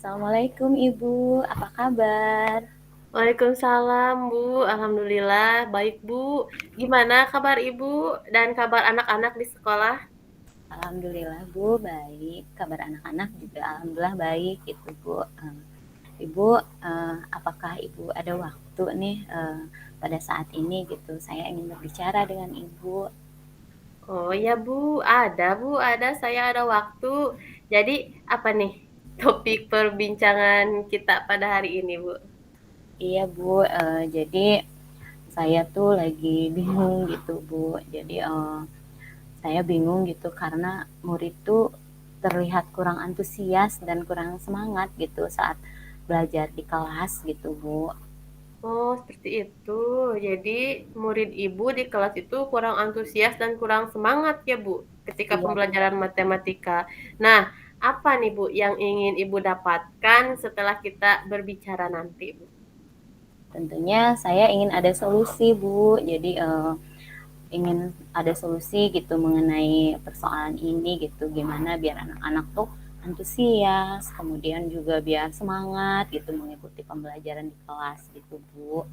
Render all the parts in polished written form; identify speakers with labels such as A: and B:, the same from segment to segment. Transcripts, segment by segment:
A: Assalamualaikum Ibu, apa kabar?
B: Waalaikumsalam, Bu. Alhamdulillah baik, Bu. Gimana kabar Ibu dan kabar anak-anak di sekolah?
A: Alhamdulillah Bu, baik. Kabar anak-anak juga alhamdulillah baik gitu Bu. Ibu, apakah Ibu ada waktu nih pada saat ini gitu? Saya ingin berbicara dengan Ibu.
B: Oh ya, Bu. Ada. Saya ada waktu. Jadi, apa nih topik perbincangan kita pada hari ini, Bu?
A: Iya Bu, jadi saya tuh lagi bingung gitu Bu. Jadi saya bingung gitu karena murid tuh terlihat kurang antusias dan kurang semangat gitu saat belajar di kelas gitu Bu.
B: Oh, seperti itu. Jadi, murid Ibu di kelas itu kurang antusias dan kurang semangat ya, Bu, ketika
A: Iya,
B: pembelajaran matematika. Nah, apa nih, Bu, yang ingin Ibu dapatkan setelah kita berbicara nanti, Bu?
A: tentunya saya ingin ada solusi Bu. Jadi ingin ada solusi gitu mengenai persoalan ini gitu. Gimana biar anak-anak tuh antusias, kemudian juga biar semangat gitu mengikuti pembelajaran di kelas gitu Bu.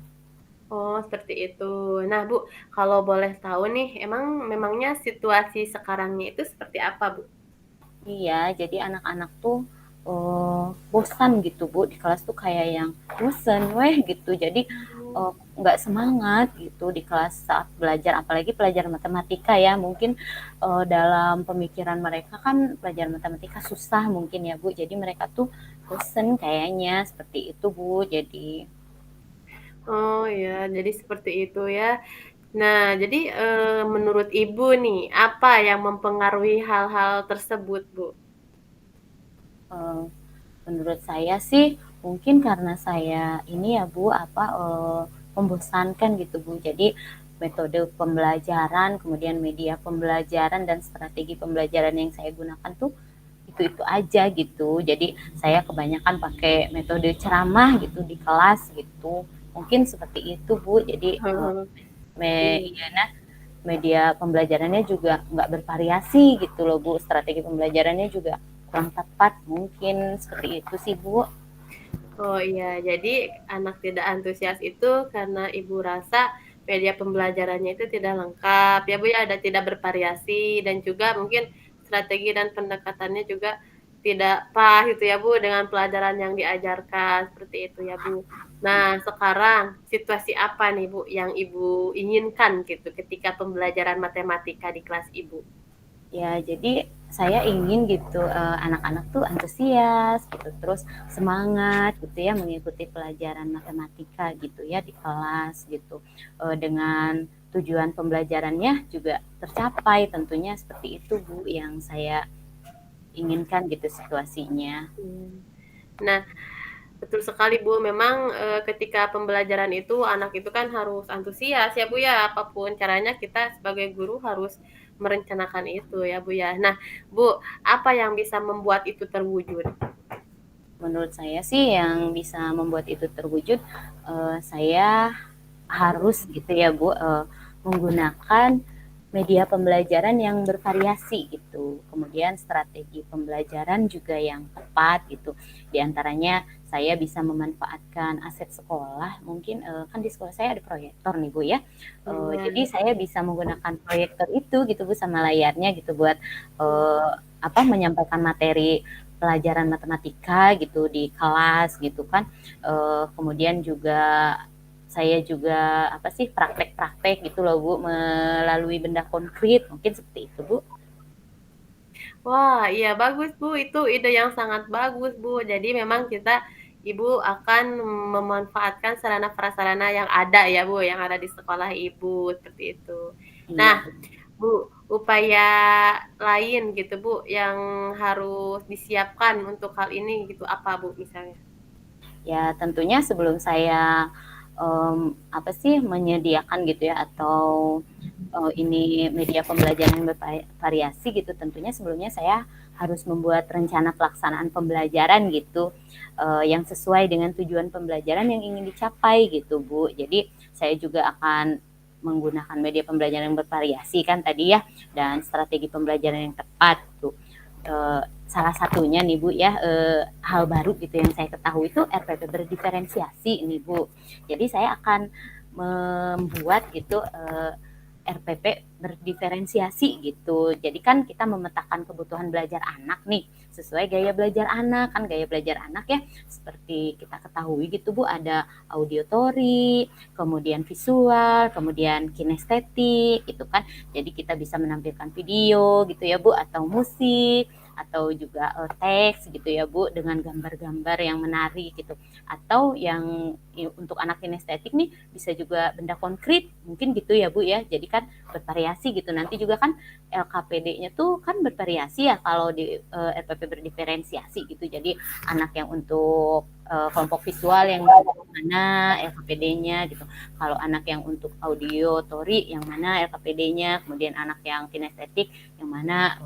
B: Oh, seperti itu. Nah, Bu, kalau boleh tahu nih, memangnya situasi sekarangnya itu seperti apa, Bu?
A: Iya, jadi anak-anak tuh bosan gitu Bu di kelas tuh kayak yang bosan weh gitu. Jadi
B: Oh,
A: nggak semangat gitu di kelas saat belajar, apalagi pelajaran matematika ya. Mungkin dalam pemikiran mereka kan pelajaran matematika susah mungkin ya Bu. Jadi mereka tuh bosan kayaknya seperti itu Bu. Jadi
B: oh ya, jadi seperti itu ya. Nah, jadi menurut Ibu nih, apa yang mempengaruhi hal-hal tersebut, Bu?
A: eh, menurut saya sih mungkin karena saya ini ya Bu apa membosankan gitu Bu. Jadi metode pembelajaran, kemudian media pembelajaran dan strategi pembelajaran yang saya gunakan tuh itu aja gitu. Jadi saya kebanyakan pakai metode ceramah gitu di kelas gitu. Mungkin seperti itu Bu. Jadi
B: Iya.
A: ya, nah, media pembelajarannya juga nggak bervariasi gitu loh Bu. Strategi pembelajarannya juga kurang tepat mungkin seperti itu sih Bu.
B: Oh iya, jadi anak tidak antusias itu karena Ibu rasa media pembelajarannya itu tidak lengkap, ya Bu ya, ada tidak bervariasi dan juga mungkin strategi dan pendekatannya juga tidak pas gitu ya Bu dengan pelajaran yang diajarkan, seperti itu ya Bu. Nah, sekarang situasi apa nih Bu yang Ibu inginkan gitu ketika pembelajaran matematika di kelas Ibu?
A: Ya, jadi saya ingin gitu anak-anak tuh antusias gitu, terus semangat gitu ya mengikuti pelajaran matematika gitu ya di kelas gitu. Dengan tujuan pembelajarannya juga tercapai tentunya seperti itu Bu yang saya inginkan gitu situasinya.
B: Mmm. Nah, betul sekali, Bu. Memang, ketika pembelajaran itu, anak itu kan harus antusias ya, Bu, ya. Apapun caranya kita sebagai guru harus merencanakan itu ya, Bu, ya. Nah, Bu, apa yang bisa membuat itu terwujud?
A: Menurut saya sih yang bisa membuat itu terwujud saya harus gitu ya Bu menggunakan media pembelajaran yang bervariasi gitu. Kemudian strategi pembelajaran juga yang tepat gitu. Di antaranya saya bisa memanfaatkan aset sekolah. Mungkin kan di sekolah saya ada proyektor nih Bu ya.
B: Iya,
A: Jadi saya bisa menggunakan proyektor itu gitu Bu sama layarnya gitu buat
B: mmm.
A: apa menyampaikan materi pelajaran matematika gitu di kelas gitu kan. Kemudian juga saya juga apa sih praktek-praktek gitu loh Bu melalui benda konkret mungkin seperti itu Bu.
B: Wah, iya bagus, Bu, itu ide yang sangat bagus, Bu. Jadi memang Ibu akan memanfaatkan sarana prasarana yang ada ya, Bu, yang ada di sekolah Ibu, seperti itu. Nah,
A: Iya.
B: Bu, upaya lain gitu, Bu, yang harus disiapkan untuk hal ini gitu, apa, Bu, misalnya?
A: Ya tentunya sebelum saya apa sih menyediakan gitu ya atau ini media pembelajaran yang bervariasi gitu tentunya sebelumnya saya harus membuat rencana pelaksanaan pembelajaran gitu yang sesuai dengan tujuan pembelajaran yang ingin dicapai gitu Bu. Jadi saya juga akan menggunakan media pembelajaran yang bervariasi kan tadi ya dan strategi pembelajaran yang tepat tuh. salah satunya nih Bu ya, hal baru gitu yang saya ketahui itu RPP berdiferensiasi nih Bu. Jadi saya akan membuat gitu RPP berdiferensiasi gitu. Jadi kan kita memetakan kebutuhan belajar anak nih sesuai gaya belajar anak. Kan gaya belajar anak ya seperti kita ketahui gitu Bu, ada audiotori, kemudian visual, kemudian kinestetik gitu kan. Jadi kita bisa menampilkan video gitu ya Bu, atau musik, atau juga teks gitu ya Bu, dengan gambar-gambar yang menarik gitu. Atau yang untuk anak kinestetik nih bisa juga benda konkret mungkin gitu ya Bu ya. Jadi kan bervariasi gitu. Nanti juga kan LKPD-nya tuh kan bervariasi ya kalau di RPP berdiferensiasi gitu. Jadi anak yang untuk kelompok visual yang mana LKPD-nya gitu. Kalau anak yang untuk audio tori yang mana LKPD-nya, kemudian anak yang kinestetik yang mana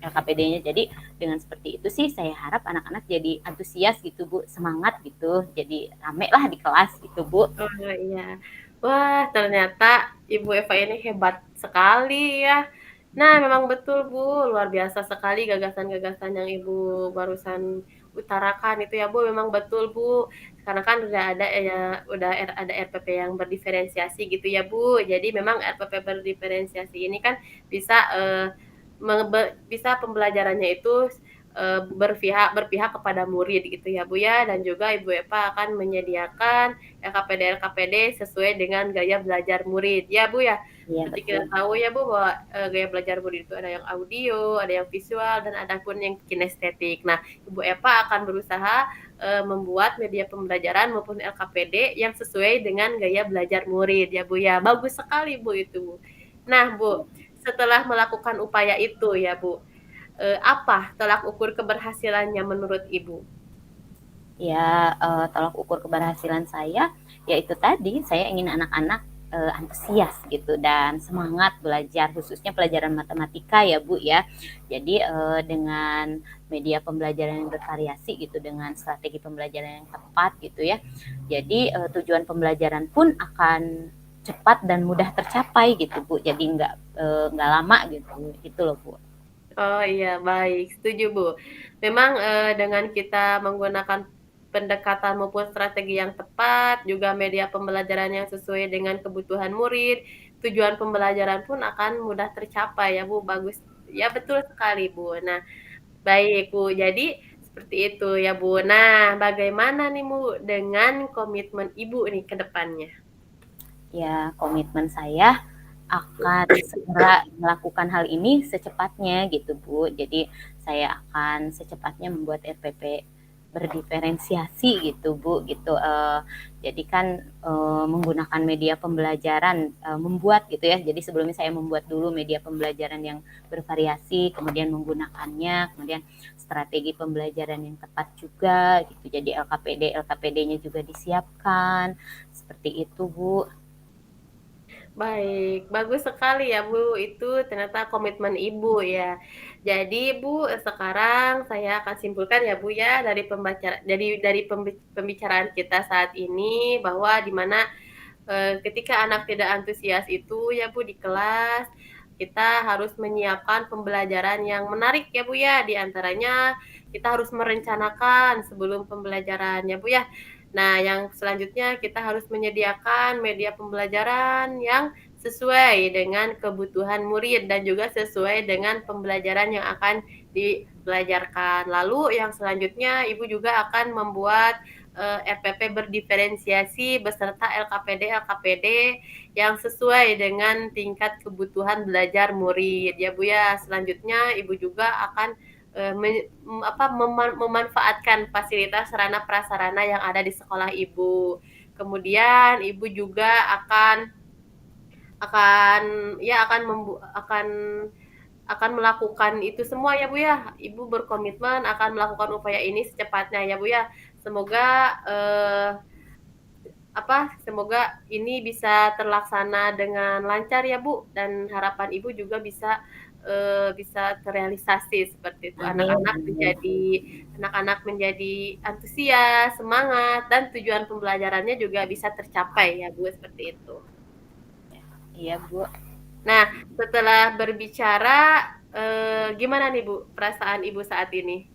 A: LKPD-nya. Jadi dengan seperti itu sih saya harap anak-anak jadi antusias gitu Bu, semangat gitu. Jadi rame lah di kelas gitu Bu.
B: Oh, iya. Wah, ternyata Ibu Eva ini hebat sekali ya. Nah, memang betul Bu, luar biasa sekali gagasan-gagasan yang Ibu barusan utarakan itu ya Bu, memang betul Bu. Karena kan udah ada ya, ada RPP yang berdiferensiasi gitu ya Bu. Jadi memang RPP berdiferensiasi ini kan bisa bisa pembelajarannya itu berpihak kepada murid gitu ya Bu ya, dan juga Ibu Eva akan menyediakan LKPD sesuai dengan gaya belajar murid ya Bu ya.
A: Iya
B: Seperti kita
A: betul.
B: tahu ya Bu bahwa gaya belajar murid itu ada yang audio, ada yang visual, dan ada pun yang kinestetik. Nah, Ibu Eva akan berusaha membuat media pembelajaran maupun LKPD yang sesuai dengan gaya belajar murid ya Bu ya. Bagus sekali Bu itu. Nah Bu, setelah melakukan upaya itu ya Bu, apa tolak ukur keberhasilannya menurut Ibu?
A: Ya tolak ukur keberhasilan saya ya itu tadi, saya ingin anak-anak antusias gitu dan semangat belajar, khususnya pelajaran matematika ya Bu ya. Jadi dengan media pembelajaran yang bervariasi gitu, dengan strategi pembelajaran yang tepat gitu ya. Jadi tujuan pembelajaran pun akan cepat dan mudah tercapai gitu Bu. Jadi nggak lama gitu loh Bu.
B: Oh iya, baik, setuju Bu. Memang dengan kita menggunakan pendekatan maupun strategi yang tepat, juga media pembelajaran yang sesuai dengan kebutuhan murid, tujuan pembelajaran pun akan mudah tercapai ya Bu. Bagus, ya betul sekali Bu. Nah, baik Bu. Jadi seperti itu ya Bu. Nah, bagaimana nih Bu dengan komitmen Ibu nih ke depannya?
A: Ya komitmen saya akan segera melakukan hal ini secepatnya gitu Bu. Jadi saya akan secepatnya membuat RPP berdiferensiasi gitu Bu gitu. Jadi kan menggunakan media pembelajaran, membuat gitu ya. Jadi sebelumnya saya membuat dulu media pembelajaran yang bervariasi, kemudian menggunakannya, kemudian strategi pembelajaran yang tepat juga gitu. Jadi LKPD-nya juga disiapkan. Seperti itu Bu.
B: Baik, bagus sekali ya Bu, itu ternyata komitmen Ibu ya. Jadi Bu, sekarang saya akan simpulkan ya Bu ya dari pembicaraan kita saat ini bahwa di mana ketika anak tidak antusias itu ya Bu di kelas, kita harus menyiapkan pembelajaran yang menarik ya Bu ya, di antaranya kita harus merencanakan sebelum pembelajaran ya Bu ya. Nah, yang selanjutnya kita harus menyediakan media pembelajaran yang sesuai dengan kebutuhan murid dan juga sesuai dengan pembelajaran yang akan dipelajarkan. Lalu yang selanjutnya Ibu juga akan membuat RPP berdiferensiasi beserta LKPD yang sesuai dengan tingkat kebutuhan belajar murid ya Bu ya. Selanjutnya Ibu juga akan memanfaatkan fasilitas sarana prasarana yang ada di sekolah Ibu. Kemudian Ibu juga akan ya akan membu akan akan melakukan itu semua ya Bu ya. Ibu berkomitmen akan melakukan upaya ini secepatnya ya Bu ya. Semoga semoga ini bisa terlaksana dengan lancar ya Bu, dan harapan Ibu juga bisa terrealisasi seperti itu.
A: Amin, amin.
B: Anak-anak menjadi antusias, semangat, dan tujuan pembelajarannya juga bisa tercapai ya Bu, seperti itu.
A: Iya Bu.
B: Nah, setelah berbicara Gimana nih Bu, perasaan Ibu saat ini?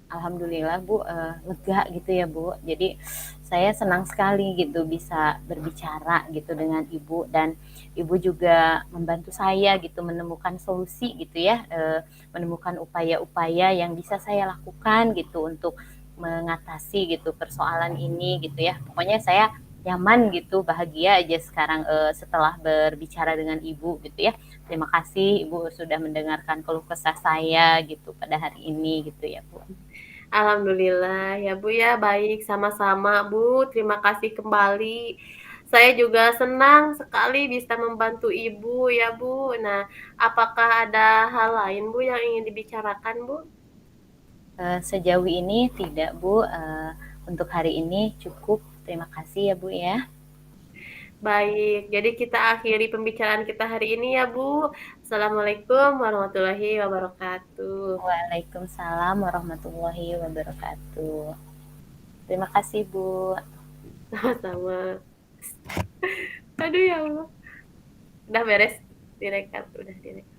A: Alhamdulillah Bu, lega gitu ya Bu. Jadi saya senang sekali gitu bisa berbicara gitu dengan Ibu, dan Ibu juga membantu saya gitu menemukan solusi gitu ya, menemukan upaya-upaya yang bisa saya lakukan gitu untuk mengatasi gitu persoalan ini gitu ya. Pokoknya saya nyaman gitu, bahagia aja sekarang setelah berbicara dengan Ibu gitu ya. Terima kasih Ibu sudah mendengarkan keluh kesah saya gitu pada hari ini gitu ya Bu.
B: Alhamdulillah ya Bu ya, baik sama-sama Bu, terima kasih kembali. Saya juga senang sekali bisa membantu Ibu ya Bu. Nah, apakah ada hal lain Bu yang ingin dibicarakan Bu?
A: Sejauh ini tidak Bu, untuk hari ini cukup. Terima kasih ya Bu ya.
B: Baik, jadi kita akhiri pembicaraan kita hari ini ya Bu. Assalamualaikum warahmatullahi wabarakatuh.
A: Waalaikumsalam warahmatullahi wabarakatuh. Terima kasih Bu.
B: Sama-sama. Aduh ya Allah. Udah beres direkap, udah direkap.